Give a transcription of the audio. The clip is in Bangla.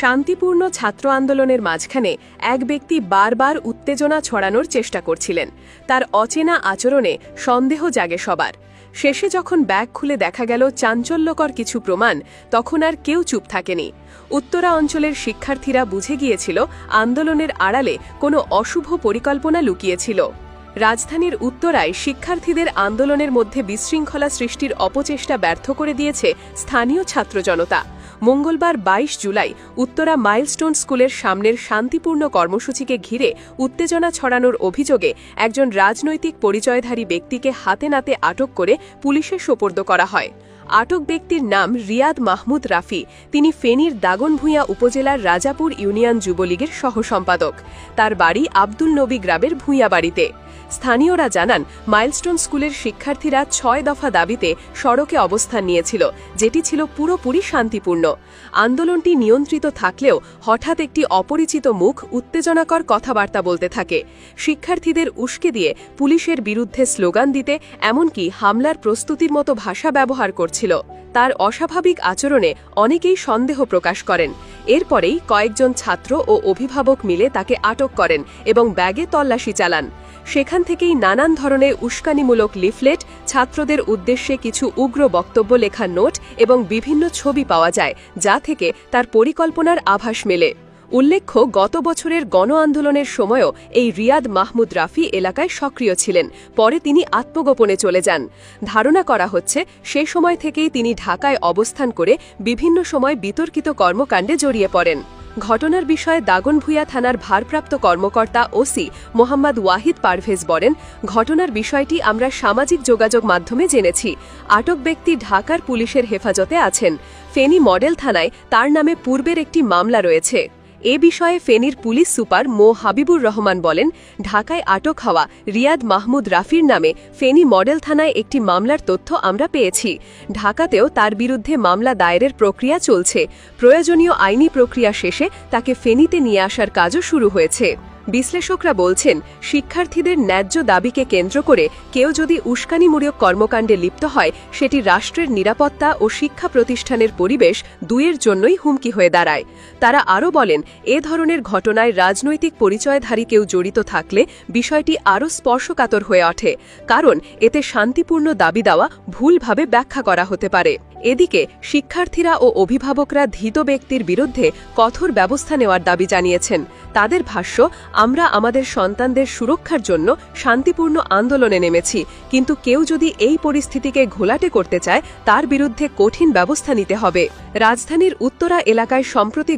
শান্তিপূর্ণ ছাত্র আন্দোলনের মাঝখানে এক ব্যক্তি বারবার উত্তেজনা ছড়ানোর চেষ্টা করছিলেন। তার অচেনা আচরণে সন্দেহ জাগে সবার। শেষে যখন ব্যাগ খুলে দেখা গেল চাঞ্চল্যকর কিছু প্রমাণ, তখন আর কেউ চুপ থাকেনি। উত্তরা অঞ্চলের শিক্ষার্থীরা বুঝে গিয়েছিল আন্দোলনের আড়ালে কোনো অশুভ পরিকল্পনা লুকিয়েছিল। রাজধানীর উত্তরায় শিক্ষার্থীদের আন্দোলনের মধ্যে বিশৃঙ্খলা সৃষ্টির অপচেষ্টা ব্যর্থ করে দিয়েছে স্থানীয় ছাত্র জনতা। মঙ্গলবার ২২ জুলাই উত্তরা মাইলস্টোন স্কুলের সামনের শান্তিপূর্ণ কর্মসূচিকে ঘিরে উত্তেজনা ছড়ানোর অভিযোগে একজন রাজনৈতিক পরিচয়ধারী ব্যক্তিকে হাতে নাতে আটক করে পুলিশে সোপর্দ করা হয়। আটক ব্যক্তির নাম রিয়াদ মাহমুদ রাফি। তিনি ফেনীর দাগনভূঞা উপজেলার রাজাপুর ইউনিয়ন যুবলীগের সহসম্পাদক। তার বাড়ি আব্দুল নবী গ্রামের ভূঁইয়াবাড়িতে। স্থানীয়রা জানান, মাইলস্টোন স্কুলের শিক্ষার্থীরা ৬ দফা দাবিতে সড়কে অবস্থান নিয়েছিল, যেটি ছিল পুরোপুরি শান্তিপূর্ণ। আন্দোলনটি নিয়ন্ত্রিত থাকলেও হঠাৎ একটি অপরিচিত মুখ উত্তেজনাকর কথাবার্তা বলতে থাকে। শিক্ষার্থীদের উস্কে দিয়ে পুলিশের বিরুদ্ধে স্লোগান দিতে, এমনকি হামলার প্রস্তুতির মতো ভাষা ব্যবহার করছিল। তার অস্বাভাবিক আচরণে অনেকেই সন্দেহ প্রকাশ করেন। এরপরেই কয়েকজন ছাত্র ও অভিভাবক মিলে তাকে আটক করেন এবং ব্যাগে তল্লাশি চালান। সেখান থেকেই নানান ধরনের উস্কানিমূলক লিফলেট, ছাত্রদের উদ্দেশ্যে কিছু উগ্র বক্তব্য লেখা নোট এবং বিভিন্ন ছবি পাওয়া যায়, যা থেকে তার পরিকল্পনার আভাস মেলে। উল্লেখ্য, গত বছরের গণ আন্দোলনের সময়ও এই রিয়াদ মাহমুদ রাফি এলাকায় সক্রিয় ছিলেন। পরে তিনি আত্মগোপনে চলে যান। ধারণা করা হচ্ছে, সে সময় থেকেই তিনি ঢাকায় অবস্থান করে বিভিন্ন সময় বিতর্কিত কর্মকাণ্ডে জড়িয়ে পড়েন। ঘটনার বিষয়ে দাগনভূঞা থানার ভারপ্রাপ্ত কর্মকর্তা ওসি মোহাম্মদ ওয়াহিদ পারভেজ বলেন, ঘটনার বিষয়টি আমরা সামাজিক যোগাযোগ মাধ্যমে জেনেছি। আটক ব্যক্তি ঢাকার পুলিশের হেফাজতে আছেন। ফেনী মডেল থানায় তার নামে পূর্বের একটি মামলা রয়েছে। এ বিষয়ে ফেনীর পুলিশ সুপার মো হাবিবুর রহমান বলেন, ঢাকায় আটক হওয়া রিয়াদ মাহমুদ রাফির নামে ফেনী মডেল থানায় একটি মামলার তথ্য আমরা পেয়েছি। ঢাকাতেও তার বিরুদ্ধে মামলা দায়েরের প্রক্রিয়া চলছে। প্রয়োজনীয় আইনি প্রক্রিয়া শেষে তাকে ফেনীতে নিয়ে আসার কাজও শুরু হয়েছে। বিশ্লেষকরা বলছেন, শিক্ষার্থীদের ন্যায্য দাবিকে কেন্দ্র করে কেউ যদি উস্কানিমূলক কর্মকাণ্ডে লিপ্ত হয়, সেটি রাষ্ট্রের নিরাপত্তা ও শিক্ষা প্রতিষ্ঠানের পরিবেশ দুইয়ের জন্যই হুমকি হয়ে দাঁড়ায়। তারা আরও বলেন, এ ধরনের ঘটনায় রাজনৈতিক পরিচয়ধারী কেউ জড়িত থাকলে বিষয়টি আরও স্পর্শকাতর হয়ে ওঠে, কারণ এতে শান্তিপূর্ণ দাবি দেওয়া ভুলভাবে ব্যাখ্যা করা হতে পারে। এদিকে শিক্ষার্থীরা ও অভিভাবকরা ধৃত ব্যক্তির বিরুদ্ধে কঠোর ব্যবস্থা নেওয়ার দাবি জানিয়েছেন। তাদের ভাষ্য, আমরা আমাদের সন্তানদের সুরক্ষার জন্য শান্তিপূর্ণ আন্দোলনে নেমেছি, কিন্তু কেউ যদি এই পরিস্থিতিকে ঘোলাটে করতে চায়, তার বিরুদ্ধে কঠিন ব্যবস্থা নিতে হবে। রাজধানীর উত্তরা এলাকায় সম্প্রতি